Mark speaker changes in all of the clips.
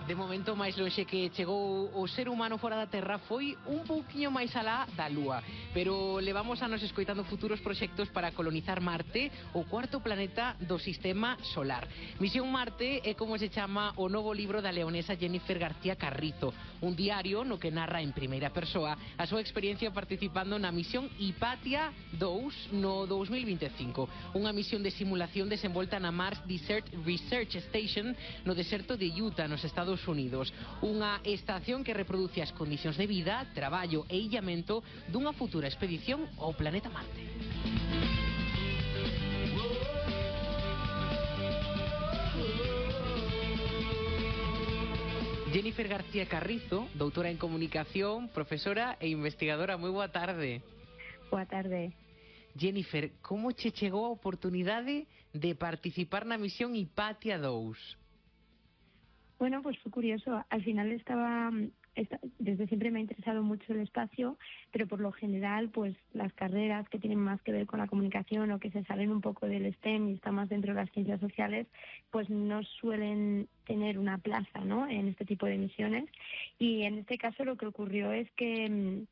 Speaker 1: De momento, máis lonxe que chegou o ser humano fora da Terra foi un pouquiño máis alá da Lúa. Pero levamos anos escoitando futuros proxectos para colonizar Marte, o cuarto planeta do sistema solar. Misión Marte é como se chama o novo libro da leonesa Jennifer García Carrizo, un diario no que narra en primeira persoa a súa experiencia participando na misión Hipatia 2 no 2025, unha misión de simulación desenvolta na Mars Desert Research Station no deserto de Utah, nos Estados Unidos, unha estación que reproduce as condicións de vida, traballo e illamento dunha futura expedición ao planeta Marte. Jennifer García Carrizo, doutora en comunicación, profesora e investigadora, moi boa tarde.
Speaker 2: Boa tarde.
Speaker 1: Jennifer, como che chegou a oportunidade de participar na misión Hipatia 2?
Speaker 2: Bueno, pues fue curioso. Al final desde siempre me ha interesado mucho el espacio, pero por lo general, pues las carreras que tienen más que ver con la comunicación o que se salen un poco del STEM y están más dentro de las ciencias sociales, pues no suelen tener una plaza, ¿no?, en este tipo de misiones. Y en este caso lo que ocurrió es que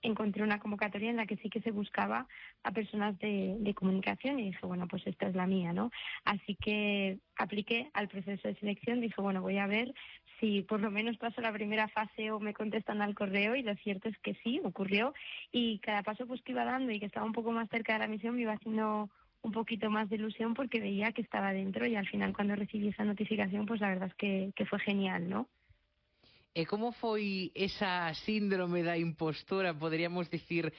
Speaker 2: encontré una convocatoria en la que sí que se buscaba a personas de comunicación y dije, bueno, pues esta es la mía, ¿no? Así que apliqué al proceso de selección, dije, bueno, voy a ver si por lo menos paso la primera fase o me contestan al correo, y lo cierto es que sí, ocurrió, y cada paso pues que iba dando y que estaba un poco más cerca de la misión me iba haciendo un poquito más de ilusión porque veía que estaba dentro, y al final cuando recibí esa notificación pues la verdad es que fue genial, ¿no?
Speaker 1: E como foi esa síndrome da impostora, poderíamos dicir,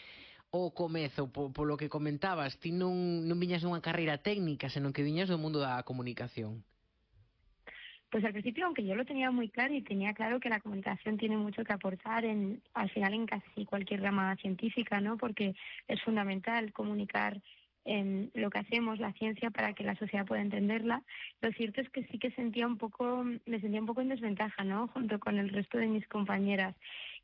Speaker 1: o comezo, polo que comentabas? Ti non viñas dunha carreira técnica, senón que viñas do mundo da comunicación.
Speaker 2: Pues al principio, aunque yo lo tenía muy claro y tenía claro que la comunicación tiene mucho que aportar al final en casi cualquier rama científica, ¿no? Porque es fundamental comunicar lo que hacemos, la ciencia, para que la sociedad pueda entenderla. Lo cierto es que sí que me sentía un poco en desventaja, ¿no?, junto con el resto de mis compañeras.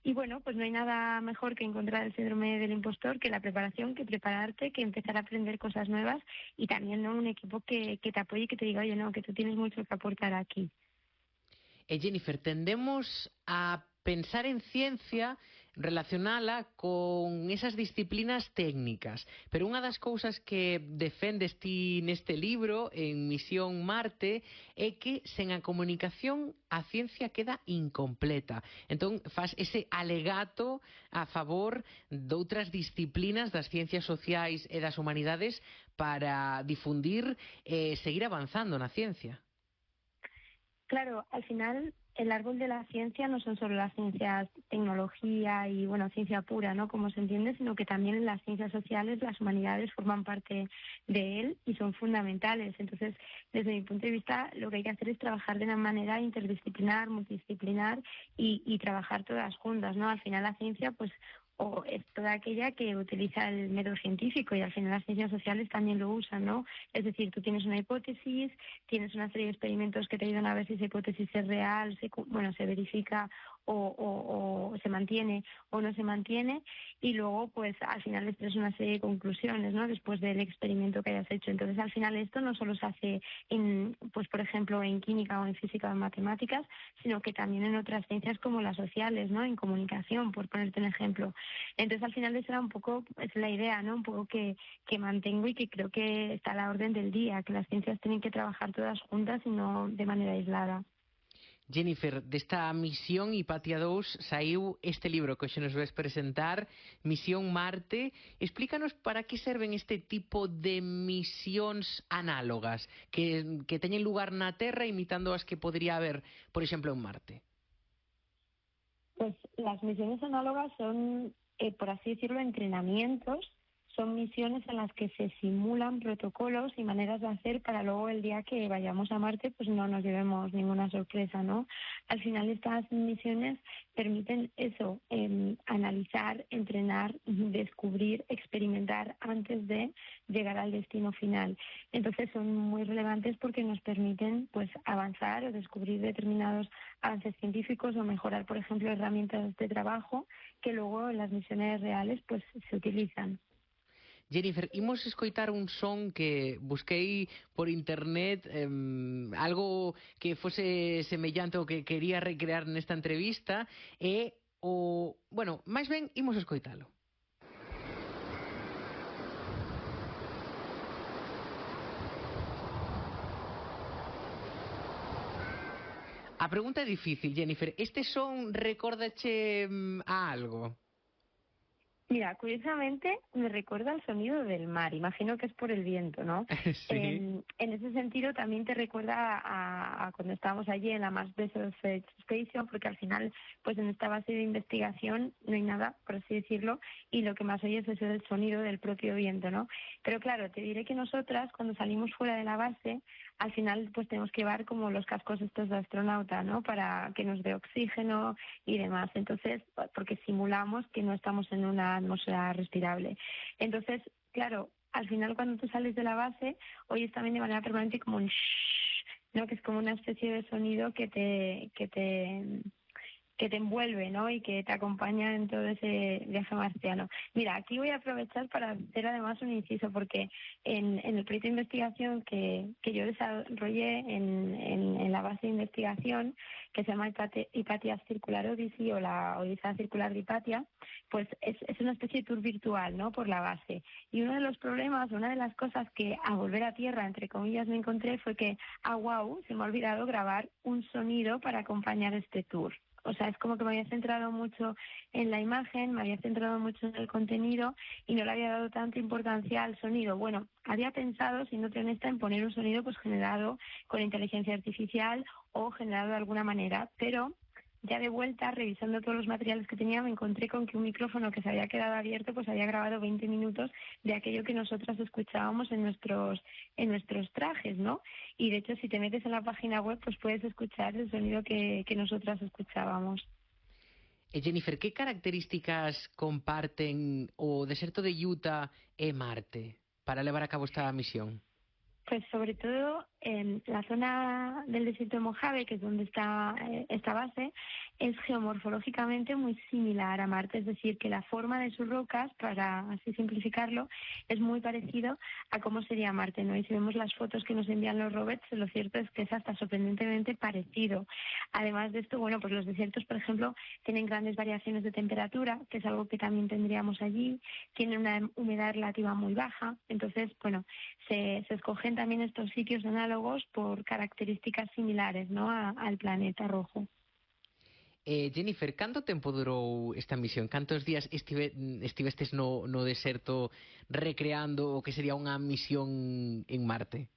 Speaker 2: Y bueno, pues no hay nada mejor que encontrar el síndrome del impostor, que la preparación, que prepararte, que empezar a aprender cosas nuevas, y también, ¿no?, un equipo que te apoye y que te diga, oye, no, que tú tienes mucho que aportar aquí.
Speaker 1: Jennifer, tendemos a pensar en ciencia, relacionala con esas disciplinas técnicas, pero unha das cousas que defendes ti neste libro, en Misión Marte, é que sen a comunicación a ciencia queda incompleta. Entón, faz ese alegato a favor doutras disciplinas das ciencias sociais e das humanidades para difundir e seguir avanzando na ciencia.
Speaker 2: Claro, al final el árbol de la ciencia no son solo las ciencias, tecnología y, bueno, ciencia pura, ¿no?, como se entiende, sino que también las ciencias sociales, las humanidades forman parte de él y son fundamentales. Entonces, desde mi punto de vista, lo que hay que hacer es trabajar de una manera interdisciplinar, multidisciplinar y trabajar todas juntas, ¿no? Al final la ciencia, pues, o es toda aquella que utiliza el método científico, y al final las ciencias sociales también lo usan, ¿no? Es decir, tú tienes una hipótesis, tienes una serie de experimentos que te ayudan a ver si esa hipótesis es real, se verifica o se mantiene o no se mantiene, y luego pues al final les traes una serie de conclusiones, ¿no?, después del experimento que hayas hecho. Entonces al final esto no solo se hace pues por ejemplo en química o en física o en matemáticas, sino que también en otras ciencias como las sociales, ¿no?, en comunicación, por ponerte un ejemplo. Entonces al final esa era un poco, es la idea, ¿no?, un poco que mantengo y que creo que está a la orden del día, que las ciencias tienen que trabajar todas juntas y no de manera aislada.
Speaker 1: Jennifer, desta misión Hipatia 2 saiu este libro que hoxe nos vais presentar, Misión Marte. Explícanos para que serven este tipo de misións análogas que teñen lugar na Terra imitando as que podría haber, por exemplo, en Marte.
Speaker 2: Pues las misiones análogas son, por así decirlo, entrenamientos. Son misiones en las que se simulan protocolos y maneras de hacer para luego el día que vayamos a Marte pues no nos llevemos ninguna sorpresa, ¿no? Al final estas misiones permiten eso, analizar, entrenar, descubrir, experimentar antes de llegar al destino final. Entonces son muy relevantes porque nos permiten pues avanzar o descubrir determinados avances científicos o mejorar, por ejemplo, herramientas de trabajo que luego en las misiones reales pues se utilizan.
Speaker 1: Jennifer, imos escoitar un son que busquei por internet, algo que fose semellante ao que quería recrear nesta entrevista, e bueno, máis ben, imos escoitalo. A pregunta é difícil, Jennifer. Este son recórdache a algo?
Speaker 2: Mira, curiosamente me recuerda al sonido del mar, imagino que es por el viento, ¿no?
Speaker 1: Sí.
Speaker 2: En ese sentido también te recuerda a cuando estábamos allí en la Mars Research Station, porque al final, pues en esta base de investigación no hay nada, por así decirlo, y lo que más oyes es el sonido del propio viento, ¿no? Pero claro, te diré que nosotras, cuando salimos fuera de la base, al final pues tenemos que llevar como los cascos estos de astronauta, ¿no? Para que nos dé oxígeno y demás. Entonces, porque simulamos que no estamos en una atmósfera respirable. Entonces, claro, al final cuando tú sales de la base, oyes también de manera permanente como un shhh, ¿no? Que es como una especie de sonido que te envuelve, ¿no? Y que te acompaña en todo ese viaje marciano. Mira, aquí voy a aprovechar para hacer además un inciso, porque en el proyecto de investigación que yo desarrollé en la base de investigación, que se llama Hypatia Circular Odyssey, o la Odisea Circular de Hypatia, pues es una especie de tour virtual, ¿no? Por la base. Y uno de los problemas, una de las cosas que a volver a tierra, entre comillas, me encontré fue que, wow, se me ha olvidado grabar un sonido para acompañar este tour. O sea, es como que me había centrado mucho en la imagen, me había centrado mucho en el contenido y no le había dado tanta importancia al sonido. Bueno, había pensado, siendo honesta, en poner un sonido pues generado con inteligencia artificial o generado de alguna manera, pero ya de vuelta, revisando todos los materiales que tenía, me encontré con que un micrófono que se había quedado abierto pues había grabado 20 minutos de aquello que nosotras escuchábamos en nuestros trajes, ¿no? Y de hecho, si te metes en la página web, pues puedes escuchar el sonido que nosotras escuchábamos.
Speaker 1: Jennifer, que características comparten o deserto de Utah e Marte para levar a cabo esta misión?
Speaker 2: Pues sobre todo en la zona del desierto de Mojave, que es donde está esta base, es geomorfológicamente muy similar a Marte, es decir, que la forma de sus rocas, para así simplificarlo, es muy parecido a cómo sería Marte, ¿no? Y si vemos las fotos que nos envían los rovers, lo cierto es que es hasta sorprendentemente parecido. Además de esto, bueno, pues los desiertos, por ejemplo, tienen grandes variaciones de temperatura, que es algo que también tendríamos allí, tienen una humedad relativa muy baja, entonces, bueno, se escogen también estos sitios análogos por características similares, ¿no? Al planeta rojo.
Speaker 1: Jennifer, canto tempo durou esta misión? Cantos días estivestes no deserto recreando o que sería unha misión en Marte?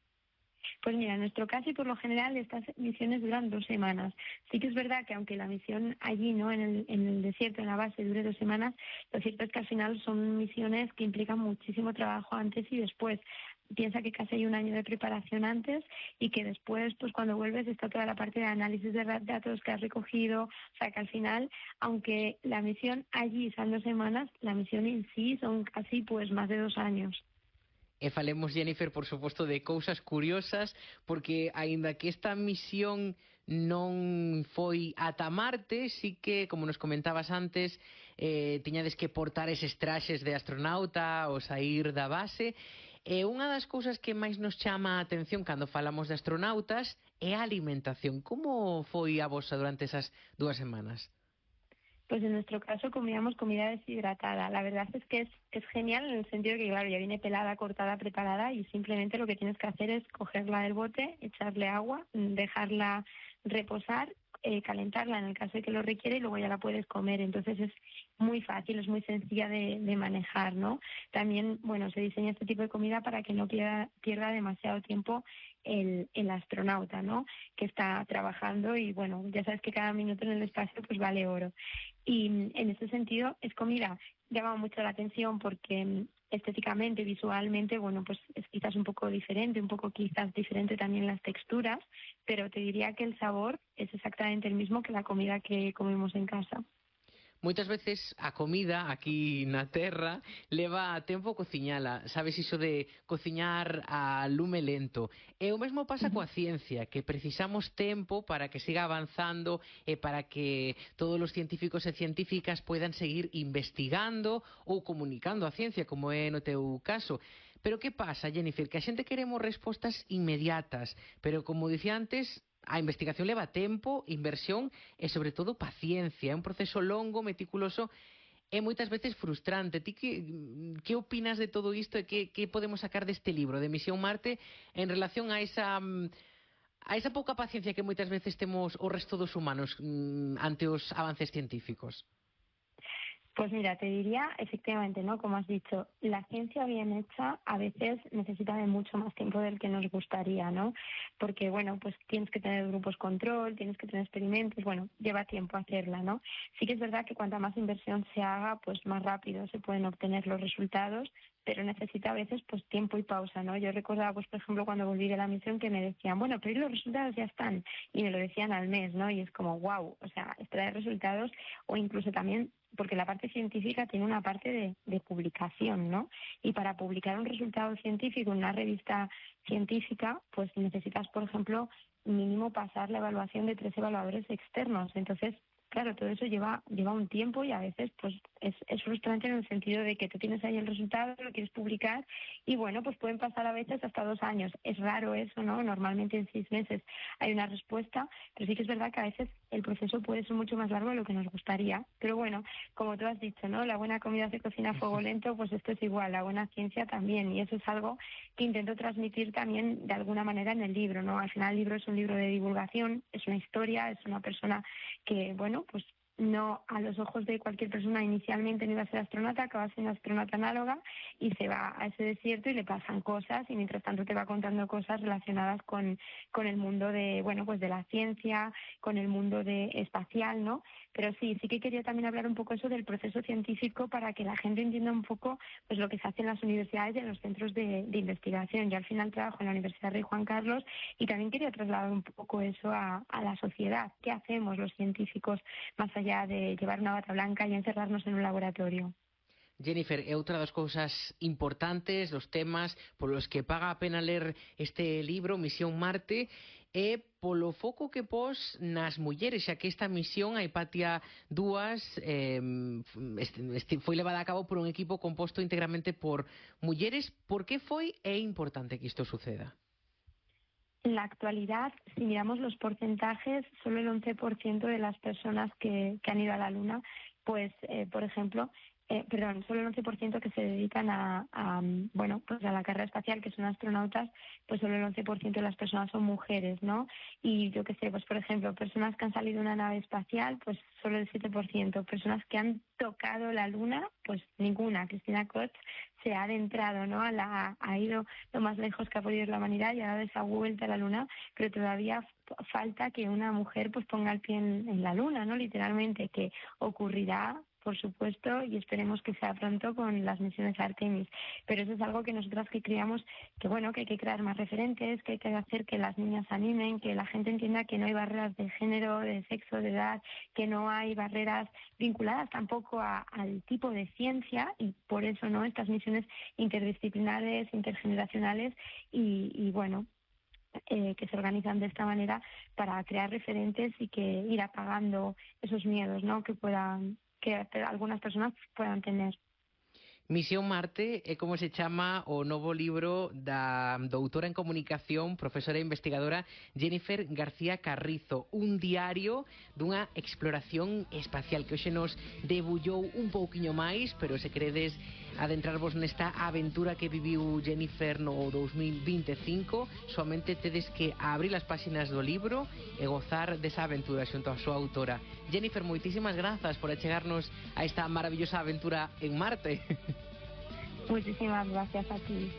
Speaker 2: Pues mira, en nuestro caso y por lo general estas misiones duran 2 semanas. Sí que es verdad que aunque la misión allí, ¿no? En el desierto, en la base, dure 2 semanas, lo cierto es que al final son misiones que implican muchísimo trabajo antes y después. Piensa que casi hay un año de preparación antes y que después, pues cuando vuelves, está toda la parte de análisis de datos que has recogido. O sea que al final, aunque la misión allí son 2 semanas, la misión en sí son casi pues más de 2 años.
Speaker 1: E falemos, Jennifer, por suposto, de cousas curiosas, porque aínda que esta misión non foi ata Marte, sí que, como nos comentabas antes, tiñades que portar eses traxes de astronauta ao sair da base. E unha das cousas que máis nos chama a atención cando falamos de astronautas é a alimentación. Como foi a vosa durante esas 2 semanas?
Speaker 2: Pues en nuestro caso comíamos comida deshidratada. La verdad es que es genial en el sentido de que, claro, ya viene pelada, cortada, preparada y simplemente lo que tienes que hacer es cogerla del bote, echarle agua, dejarla reposar, calentarla en el caso de que lo requiere y luego ya la puedes comer. Entonces es muy fácil, es muy sencilla de manejar, ¿no? También, bueno, se diseña este tipo de comida para que no pierda demasiado tiempo el astronauta, ¿no? Que está trabajando y, bueno, ya sabes que cada minuto en el espacio pues vale oro. Y en ese sentido es comida, llama mucho la atención porque estéticamente, visualmente, bueno, pues es quizás un poco diferente, un poco quizás diferente también las texturas, pero te diría que el sabor es exactamente el mismo que la comida que comemos en casa.
Speaker 1: Moitas veces a comida aquí na terra leva tempo cociñala, sabes iso de cociñar a lume lento. E o mesmo pasa coa ciencia, que precisamos tempo para que siga avanzando e para que todos os científicos e científicas poidan seguir investigando ou comunicando a ciencia, como é no teu caso. Pero que pasa, Jennifer? Que a xente queremos respostas inmediatas, pero como dicía antes, a investigación leva tempo, inversión e, sobre todo, paciencia. É un proceso longo, meticuloso e moitas veces frustrante. Ti que opinas de todo isto e que podemos sacar deste libro, de Misión Marte, en relación a esa pouca paciencia que moitas veces temos o resto dos humanos ante os avances científicos?
Speaker 2: Pues mira, te diría efectivamente, ¿no? Como has dicho, la ciencia bien hecha a veces necesita de mucho más tiempo del que nos gustaría, ¿no? Porque, bueno, pues tienes que tener grupos control, tienes que tener experimentos, bueno, lleva tiempo hacerla, ¿no? Sí que es verdad que cuanta más inversión se haga, pues más rápido se pueden obtener los resultados, pero necesita a veces pues tiempo y pausa, ¿no? Yo recordaba, pues por ejemplo, cuando volví de la misión que me decían, bueno, pero los resultados ya están, y me lo decían al mes, ¿no? Y es como, wow, o sea, extraer resultados, o incluso también porque la parte científica tiene una parte de publicación, ¿no? Y para publicar un resultado científico en una revista científica, pues necesitas, por ejemplo, mínimo pasar la evaluación de 3 evaluadores externos. Entonces, claro, todo eso lleva un tiempo y a veces pues es frustrante en el sentido de que tú tienes ahí el resultado, lo quieres publicar y bueno, pues pueden pasar a veces hasta 2 años. Es raro eso, ¿no? Normalmente en 6 meses hay una respuesta, pero sí que es verdad que a veces el proceso puede ser mucho más largo de lo que nos gustaría. Pero bueno, como tú has dicho, ¿no? La buena comida se cocina a fuego lento, pues esto es igual, la buena ciencia también. Y eso es algo que intento transmitir también de alguna manera en el libro, ¿no? Al final el libro es un libro de divulgación, es una historia, es una persona que, bueno, pues no a los ojos de cualquier persona inicialmente no iba a ser astronauta, acaba siendo astronauta análoga y se va a ese desierto y le pasan cosas y mientras tanto te va contando cosas relacionadas con el mundo de, bueno, pues de la ciencia, con el mundo de espacial, ¿no? Pero sí que quería también hablar un poco eso del proceso científico para que la gente entienda un poco pues lo que se hace en las universidades y en los centros de investigación. Yo al final trabajo en la Universidad Rey Juan Carlos y también quería trasladar un poco eso a la sociedad. ¿Qué hacemos los científicos más allá de llevar una bata blanca y encerrarnos en un laboratorio?
Speaker 1: Jennifer, é outra das cousas importantes, dos temas polos que paga a pena ler este libro, Misión Marte, é polo foco que pos nas mulleres, xa que esta misión, a Hipatia 2, foi levada a cabo por un equipo composto íntegramente por mulleres. Por que foi e é importante que isto suceda?
Speaker 2: En la actualidad, si miramos los porcentajes, solo el 11% de las personas que han ido a la Luna, pues, por ejemplo, solo el 11% que se dedican bueno, pues a la carrera espacial, que son astronautas, pues solo el 11% de las personas son mujeres, ¿no? Y yo qué sé, pues por ejemplo, personas que han salido de una nave espacial, pues solo el 7%. Personas que han tocado la Luna, pues ninguna. Cristina Koch se ha adentrado, ¿no? Ha ido lo más lejos que ha podido ir la humanidad y ha dado esa vuelta a la Luna, pero todavía falta que una mujer pues ponga el pie en la Luna, ¿no? Literalmente, que ocurrirá, por supuesto, y esperemos que sea pronto con las misiones Artemis. Pero eso es algo que nosotras que creamos que, bueno, que hay que crear más referentes, que hay que hacer que las niñas se animen, que la gente entienda que no hay barreras de género, de sexo, de edad, que no hay barreras vinculadas tampoco al tipo de ciencia y por eso, ¿no? Estas misiones interdisciplinares, intergeneracionales y bueno, que se organizan de esta manera para crear referentes y que ir apagando esos miedos, ¿no? que algunas personas puedan tener.
Speaker 1: Misión Marte é como se chama o novo libro da doutora en comunicación, profesora e investigadora Jennifer García Carrizo, un diario dunha exploración espacial que hoxe nos debullou un pouquiño máis, pero se queredes adentrarvos nesta aventura que viviu Jennifer no 2025, somente tedes que abrir as páxinas do libro e gozar desa aventura xunto a súa autora. Jennifer, moitísimas grazas por achegarnos a esta maravillosa aventura en Marte.
Speaker 2: Muchísimas gracias a ti.